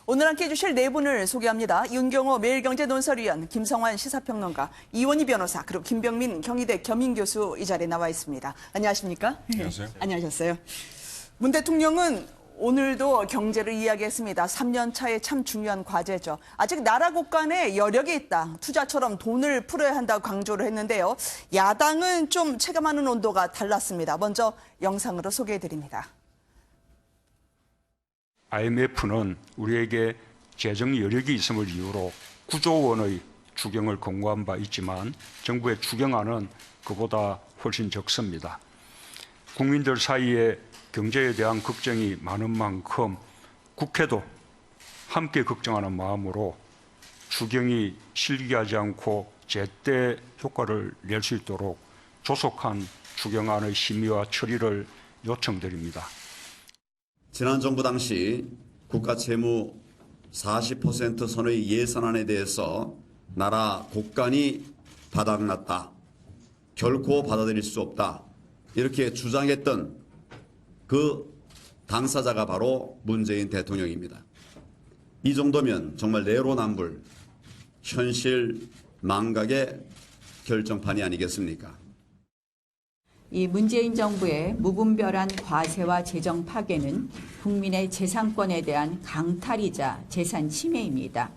오늘 함께 해주실 네 분을 소개합니다. 윤경호 매일경제논설위원, 김성환 시사평론가, 이원희 변호사, 그리고 김병민 경희대 겸임교수 이 자리에 나와 있습니다. 안녕하십니까? 안녕하세요. 안녕하셨어요. 문 대통령은 오늘도 경제를 이야기했습니다. 3년 차에 참 중요한 과제죠. 아직 나라 곳간에 여력이 있다. 투자처럼 돈을 풀어야 한다고 강조를 했는데요. 야당은 좀 체감하는 온도가 달랐습니다. 먼저 영상으로 소개해드립니다. IMF는 우리에게 재정 여력이 있음을 이유로 9조 원의 추경을 공고한 바 있지만 정부의 추경안은 그보다 훨씬 적습니다. 국민들 사이에 경제에 대한 걱정이 많은 만큼 국회도 함께 걱정하는 마음으로 추경이 실기하지 않고 제때 효과를 낼 수 있도록 조속한 추경안의 심의와 처리를 요청드립니다. 지난 정부 당시 국가 채무 40% 선의 예산안에 대해서 나라 곳간이 바닥났다. 결코 받아들일 수 없다. 이렇게 주장했던 그 당사자가 바로 문재인 대통령입니다. 이 정도면 정말 내로남불, 현실 망각의 결정판이 아니겠습니까? 이 문재인 정부의 무분별한 과세와 재정 파괴는 국민의 재산권에 대한 강탈이자 재산 침해입니다.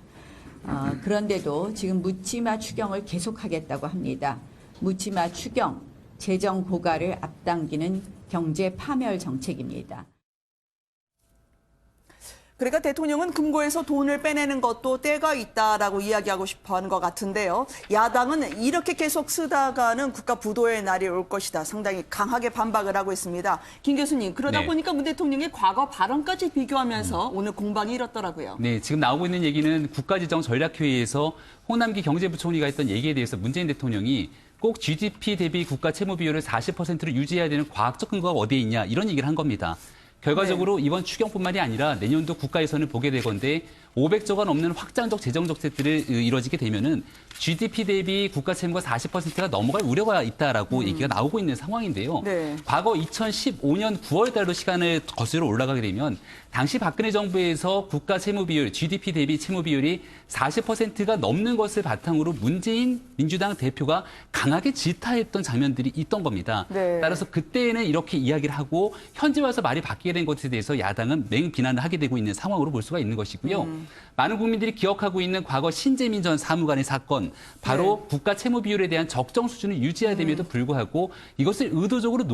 그런데도 지금 묻지마 추경을 계속하겠다고 합니다. 묻지마 추경, 재정 고갈을 앞당기는 경제 파멸 정책입니다. 그러니까 대통령은 금고에서 돈을 빼내는 것도 때가 있다라고 이야기하고 싶어 하는 것 같은데요. 야당은 이렇게 계속 쓰다가는 국가 부도의 날이 올 것이다. 상당히 강하게 반박을 하고 있습니다. 김 교수님, 그러다 보니까 문 대통령의 과거 발언까지 비교하면서 오늘 공방이 일었더라고요. 네, 지금 나오고 있는 얘기는 국가지정전략회의에서 홍남기 경제부총리가 했던 얘기에 대해서 문재인 대통령이 꼭 GDP 대비 국가 채무 비율을 40%로 유지해야 되는 과학적 근거가 어디에 있냐 이런 얘기를 한 겁니다. 결과적으로 이번 추경뿐만이 아니라 내년도 국가 예산을 보게 될 건데 500조가 넘는 확장적 재정 정책들이 이루어지게 되면은 GDP 대비 국가 채무가 40%가 넘어갈 우려가 있다라고 얘기가 나오고 있는 상황인데요. 네. 과거 2015년 9월 달로 시간을 거슬러 올라가게 되면 당시 박근혜 정부에서 국가 채무 비율, GDP 대비 채무 비율이 40%가 넘는 것을 바탕으로 문재인 민주당 대표가 강하게 질타했던 장면들이 있던 겁니다. 네. 따라서 그때는 이렇게 이야기를 하고 현재 와서 말이 바뀌게 된 것에 대해서 야당은 맹 비난을 하게 되고 있는 상황으로 볼 수가 있는 것이고요. 많은 국민들이 기억하고 있는 과거 신재민 전 사무관의 사건, 바로 국가 채무 비율에 대한 적정 수준을 유지해야 됨에도 불구하고 이것을 의도적으로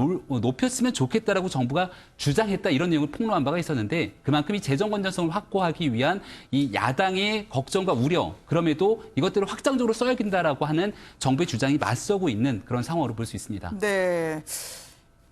높였으면 좋겠다라고 정부가 주장했다 이런 내용을 폭로한 바가 있었는데 그만큼 이 재정 건전성을 확보하기 위한 이 야당의 걱정과 우려, 그럼에도 이것들을 확장적으로 써야 된다라고 하는 정부의 주장이 맞서고 있는 그런 상황으로 볼 수 있습니다. 네.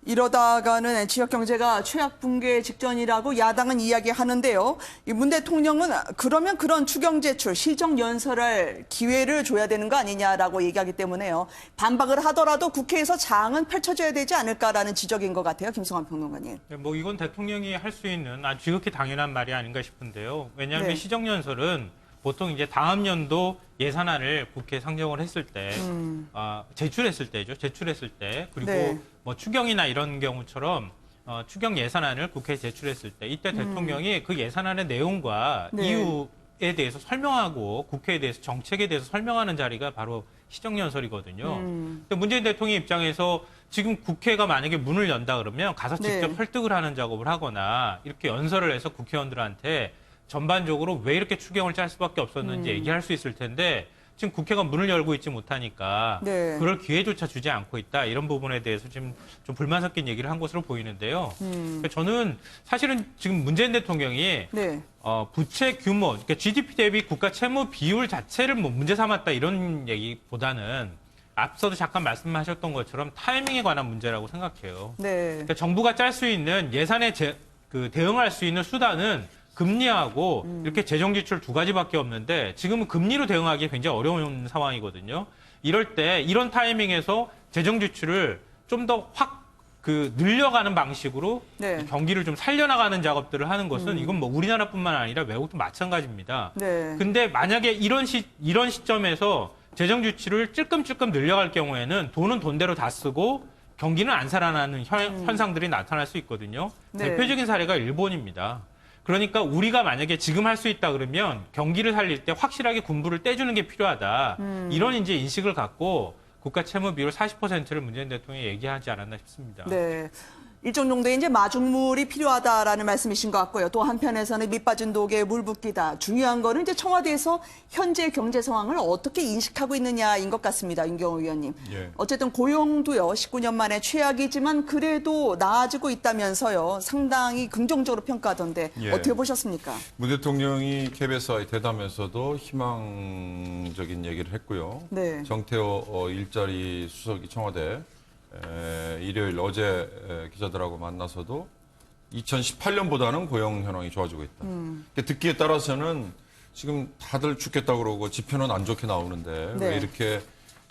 이러다가는 지역 경제가 최악 붕괴 직전이라고 야당은 이야기하는데요. 문 대통령은 그러면 그런 추경 제출, 시정 연설할 기회를 줘야 되는 거 아니냐라고 얘기하기 때문에요. 반박을 하더라도 국회에서 장은 펼쳐져야 되지 않을까라는 지적인 것 같아요. 김성환 평론가님. 네, 뭐 이건 대통령이 할 수 있는 아주 지극히 당연한 말이 아닌가 싶은데요. 왜냐하면 네. 시정 연설은 보통 이제 다음 연도 예산안을 국회에 상정을 했을 때, 제출했을 때죠. 제출했을 때, 그리고 네. 뭐 추경이나 이런 경우처럼 추경 예산안을 국회에 제출했을 때, 이때 대통령이 그 예산안의 내용과 네. 이유에 대해서 설명하고 국회에 대해서 정책에 대해서 설명하는 자리가 바로 시정연설이거든요. 근데 문재인 대통령 입장에서 지금 국회가 만약에 문을 연다 그러면 가서 직접 네. 설득을 하는 작업을 하거나 이렇게 연설을 해서 국회의원들한테 전반적으로 왜 이렇게 추경을 짤 수밖에 없었는지 얘기할 수 있을 텐데 지금 국회가 문을 열고 있지 못하니까 네. 그럴 기회조차 주지 않고 있다. 이런 부분에 대해서 지금 좀 불만 섞인 얘기를 한 것으로 보이는데요. 그러니까 저는 사실은 지금 문재인 대통령이 네. 부채 규모, 그러니까 GDP 대비 국가 채무 비율 자체를 뭐 문제 삼았다 이런 얘기보다는 앞서도 잠깐 말씀하셨던 것처럼 타이밍에 관한 문제라고 생각해요. 네. 그러니까 정부가 짤 수 있는 예산에 대응할 수 있는 수단은 금리하고 이렇게 재정 지출 두 가지밖에 없는데 지금은 금리로 대응하기 굉장히 어려운 상황이거든요. 이럴 때 이런 타이밍에서 재정 지출을 좀 더 확 늘려가는 방식으로 네. 경기를 좀 살려나가는 작업들을 하는 것은 이건 뭐 우리나라뿐만 아니라 외국도 마찬가지입니다. 네. 근데 만약에 이런 시점에서 재정 지출을 찔끔찔끔 늘려갈 경우에는 돈은 돈대로 다 쓰고 경기는 안 살아나는 현상들이 나타날 수 있거든요. 네. 대표적인 사례가 일본입니다. 그러니까 우리가 만약에 지금 할 수 있다 그러면 경기를 살릴 때 확실하게 군부를 떼주는 게 필요하다. 이런 이제 인식을 갖고 국가 채무 비율 40%를 문재인 대통령이 얘기하지 않았나 싶습니다. 네. 일정 정도의 이제 마중물이 필요하다라는 말씀이신 것 같고요. 또 한편에서는 밑빠진 독에 물 붓기다. 중요한 거는 이제 청와대에서 현재 경제 상황을 어떻게 인식하고 있느냐인 것 같습니다. 윤경호 의원님. 예. 어쨌든 고용도요. 19년 만에 최악이지만 그래도 나아지고 있다면서요. 상당히 긍정적으로 평가하던데 예. 어떻게 보셨습니까? 문 대통령이 KBS와의 대담에서도 희망적인 얘기를 했고요. 네. 정태호 일자리 수석이 청와대 일요일 어제 기자들하고 만나서도 2018년보다는 고용 현황이 좋아지고 있다. 듣기에 따라서는 지금 다들 죽겠다고 그러고 지표는 안 좋게 나오는데 네. 왜 이렇게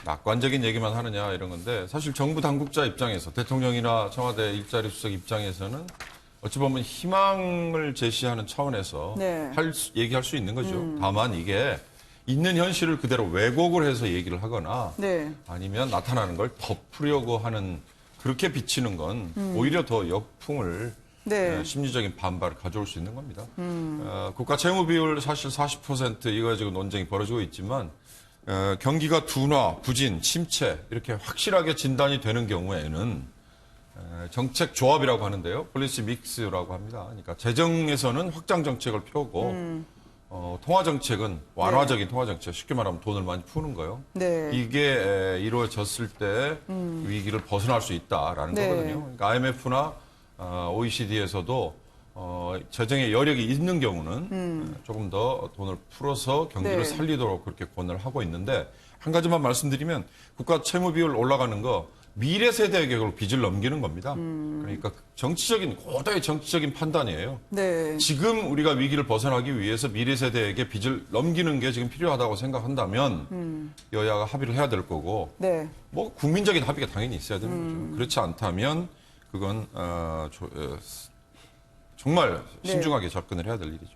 낙관적인 얘기만 하느냐 이런 건데 사실 정부 당국자 입장에서 대통령이나 청와대 일자리 수석 입장에서는 어찌 보면 희망을 제시하는 차원에서 네. 얘기할 수 있는 거죠. 다만 이게 있는 현실을 그대로 왜곡을 해서 얘기를 하거나 네. 아니면 나타나는 걸 덮으려고 하는 그렇게 비치는 건 오히려 더 역풍을 네. 심리적인 반발을 가져올 수 있는 겁니다. 국가 채무 비율 사실 40% 이거 지금 논쟁이 벌어지고 있지만 경기가 둔화, 부진, 침체 이렇게 확실하게 진단이 되는 경우에는 정책 조합이라고 하는데요. 폴리시 믹스라고 합니다. 그러니까 재정에서는 확장 정책을 펴고 통화 정책은 완화적인 통화 정책, 쉽게 말하면 돈을 많이 푸는 거요. 네. 이게 이루어졌을 때 위기를 벗어날 수 있다라는 네. 거거든요. 그러니까 IMF나 OECD에서도 재정의 여력이 있는 경우는 조금 더 돈을 풀어서 경기를 네. 살리도록 그렇게 권을 하고 있는데 한 가지만 말씀드리면 국가 채무 비율 올라가는 거 미래 세대에게 그걸 빚을 넘기는 겁니다. 그러니까 고도의 정치적인 판단이에요. 네. 지금 우리가 위기를 벗어나기 위해서 미래 세대에게 빚을 넘기는 게 지금 필요하다고 생각한다면 여야가 합의를 해야 될 거고 네. 뭐 국민적인 합의가 당연히 있어야 되는 거죠. 그렇지 않다면 그건 정말 신중하게 접근을 해야 될 일이죠.